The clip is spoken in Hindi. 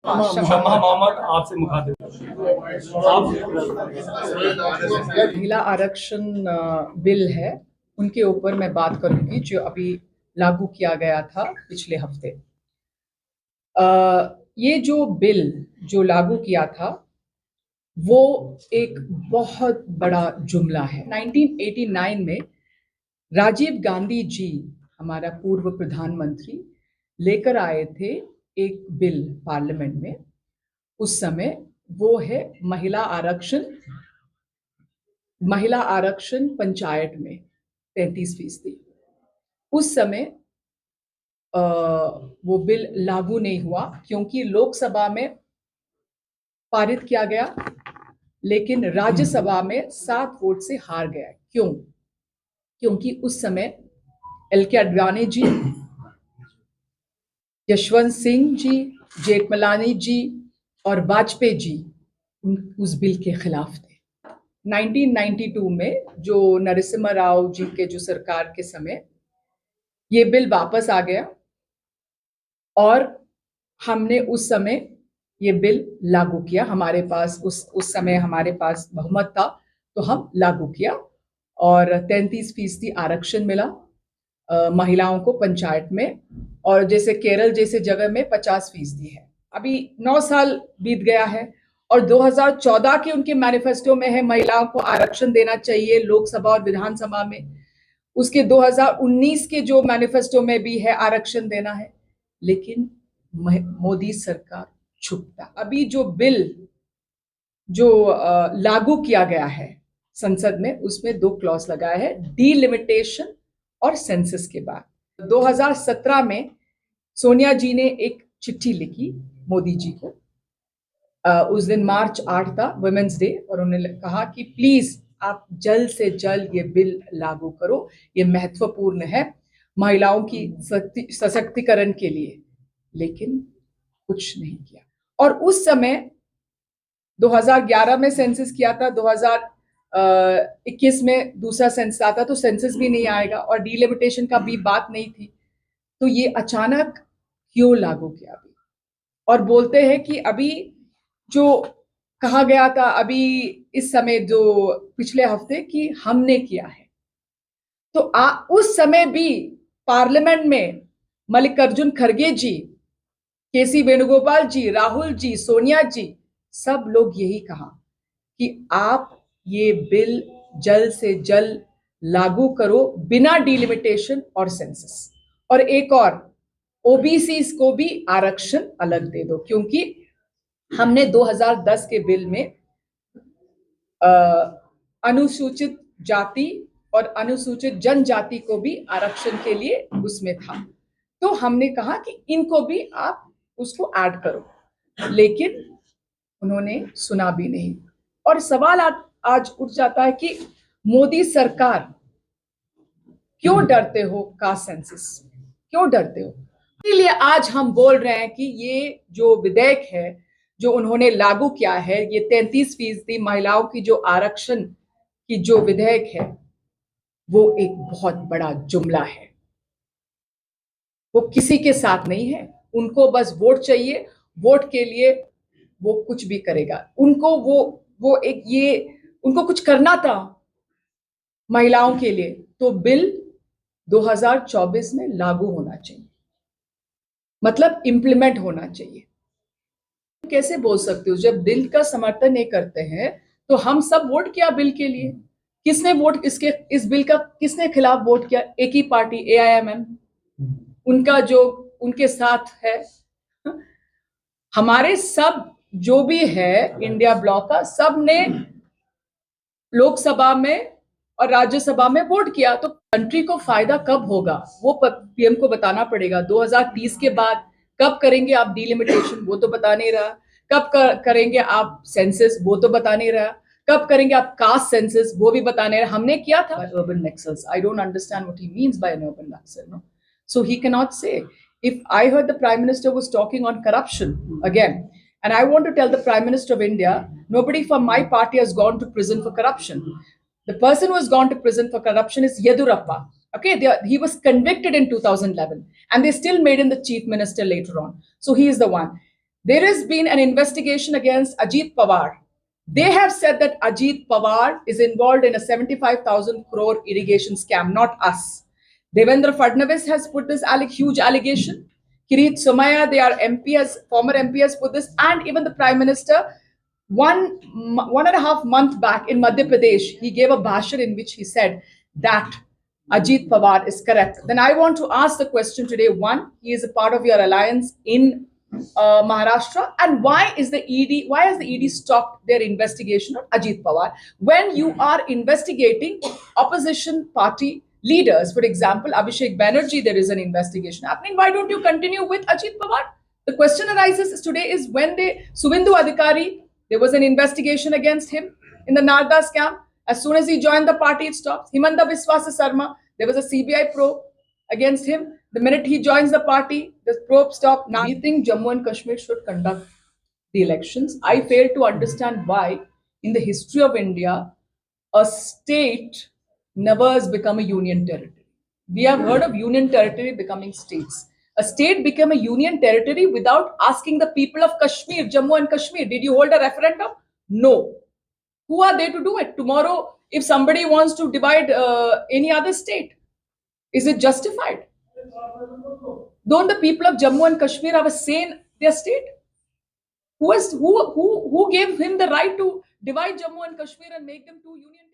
शम्मा मोहम्मद आपसे मुखातिब। महिला आरक्षण बिल है, उनके ऊपर मैं बात करूंगी जो अभी लागू किया गया था पिछले हफ्ते। ये जो बिल जो लागू किया था वो एक बहुत बड़ा जुमला है। 1989 में राजीव गांधी जी, हमारा पूर्व प्रधानमंत्री, लेकर आए थे एक बिल पार्लियामेंट में। उस समय वो है महिला आरक्षण पंचायत में 33%। उस समय वो बिल लागू नहीं हुआ क्योंकि लोकसभा में पारित किया गया, लेकिन राज्यसभा में 7 वोट से हार गया। क्यों? क्योंकि उस समय एल.के. अडवाणी जी, यशवंत सिंह जी, जेठमलानी जी और वाजपेयी जी उस बिल के खिलाफ थे। 1992 में जो नरसिम्हा राव जी के जो सरकार के समय ये बिल वापस आ गया और हमने उस समय ये बिल लागू किया। हमारे पास उस समय हमारे पास बहुमत था तो हम लागू किया और 33% आरक्षण मिला महिलाओं को पंचायत में, और जैसे केरल जैसे जगह में 50% है। अभी 9 साल बीत गया है और 2014 के उनके मैनिफेस्टो में है महिलाओं को आरक्षण देना चाहिए लोकसभा और विधानसभा में। उसके 2019 के जो मैनिफेस्टो में भी है आरक्षण देना है, लेकिन मोदी सरकार चुपता। अभी जो बिल जो लागू किया गया है संसद में, उसमें 2 क्लॉज लगाया है, डीलिमिटेशन और सेंसस के बाद। 2017 में सोनिया जी ने एक चिट्ठी लिखी मोदी जी को। उस दिन मार्च 8 था, वुमेन्स डे, और उन्होंने कहा कि प्लीज आप जल्द से जल्द ये बिल लागू करो, ये महत्वपूर्ण है महिलाओं की सशक्तिकरण के लिए। लेकिन कुछ नहीं किया। और उस समय 2011 में सेंसस किया था, 2021 में दूसरा सेंसस आता तो सेंसस भी नहीं आएगा और डीलिमिटेशन का भी बात नहीं थी। तो ये अचानक क्यों लागू किया अभी? और बोलते हैं कि अभी जो कहा गया था अभी इस समय जो पिछले हफ्ते कि हमने किया है, तो उस समय भी पार्लियामेंट में मल्लिकार्जुन खड़गे जी, के.सी. वेणुगोपाल जी, राहुल जी, सोनिया जी, सब लोग यही कहा कि आप ये बिल जल्द से जल्द लागू करो बिना डीलिमिटेशन और सेंसस। और एक और, ओबीसी को भी आरक्षण अलग दे दो, क्योंकि हमने 2010 के बिल में अनुसूचित जाति और अनुसूचित जनजाति को भी आरक्षण के लिए उसमें था। तो हमने कहा कि इनको भी आप उसको ऐड करो, लेकिन उन्होंने सुना भी नहीं। और सवाल आज उठ जाता है कि मोदी सरकार क्यों डरते हो कास्ट सेंसस, क्यों डरते हो? इसलिए आज हम बोल रहे हैं कि ये जो विधेयक है जो उन्होंने लागू किया है, ये 33% महिलाओं की जो आरक्षण की जो विधेयक है, वो एक बहुत बड़ा जुमला है। वो किसी के साथ नहीं है, उनको बस वोट चाहिए, वोट के लिए वो कुछ भी करेगा। उनको वो एक ये उनको कुछ करना था महिलाओं के लिए, तो बिल 2024 में लागू होना चाहिए, मतलब इम्प्लीमेंट होना चाहिए। कैसे बोल सकते हो जब बिल का समर्थन नहीं करते हैं? तो हम सब वोट किया बिल के लिए। किसने वोट इस बिल का किसने खिलाफ वोट किया? एक ही पार्टी, AIMM, उनका जो उनके साथ है। हमारे सब जो भी है इंडिया ब्लॉक का, सब ने लोकसभा में और राज्यसभा में वोट किया। तो कंट्री को फायदा कब होगा वो पीएम को बताना पड़ेगा। 2030 के बाद कब करेंगे आप डीलिमिटेशन, वो तो बता नहीं रहा। कब करेंगे आप सेंसस, वो तो बता नहीं रहा। कब करेंगे आप कास्ट सेंसस, वो भी बता नहीं रहा। हमने किया था urban Naxals. I don't understand what he means by an urban Naxal, no. So he cannot say. If I heard the Prime Minister was talking on corruption again, and I want to tell the Prime Minister of India, nobody from my party has gone to prison for corruption. The person who has gone to prison for corruption is Yedurappa. Okay, he was convicted in 2011, and they still made him the chief minister later on. So he is the one. There has been an investigation against Ajit Pawar. They have said that Ajit Pawar is involved in a 75,000 crore irrigation scam, not us. Devendra Fadnavis has put this huge allegation. Kirit Somaya, their former MP, has put this, and even the Prime Minister, 1.5 months back in Madhya Pradesh, he gave a bhashan in which he said that Ajit Pawar is correct. Then I want to ask the question today. One, he is a part of your alliance in Maharashtra, and why has the ED stopped their investigation of Ajit Pawar when you are investigating opposition party leaders? For example, Abhishek Banerjee, there is an investigation happening. Why don't you continue with Ajit Pawar? The question arises today is when Suvendu Adhikari, there was an investigation against him in the Narda scam. As soon as he joined the party, it stops. Himanta Biswa Sarma, there was a CBI probe against him. The minute he joins the party, the probe stopped. Now, we think Jammu and Kashmir should conduct the elections. I fail to understand why, in the history of India, a state never has become a union territory. We have heard of union territory becoming states. A state became a union territory without asking the people of Kashmir, Jammu and Kashmir. Did you hold a referendum? No. Who are they to do it? Tomorrow, if somebody wants to divide any other state, is it justified? Don't the people of Jammu and Kashmir have a say in their state? Who gave him the right to divide Jammu and Kashmir and make them two union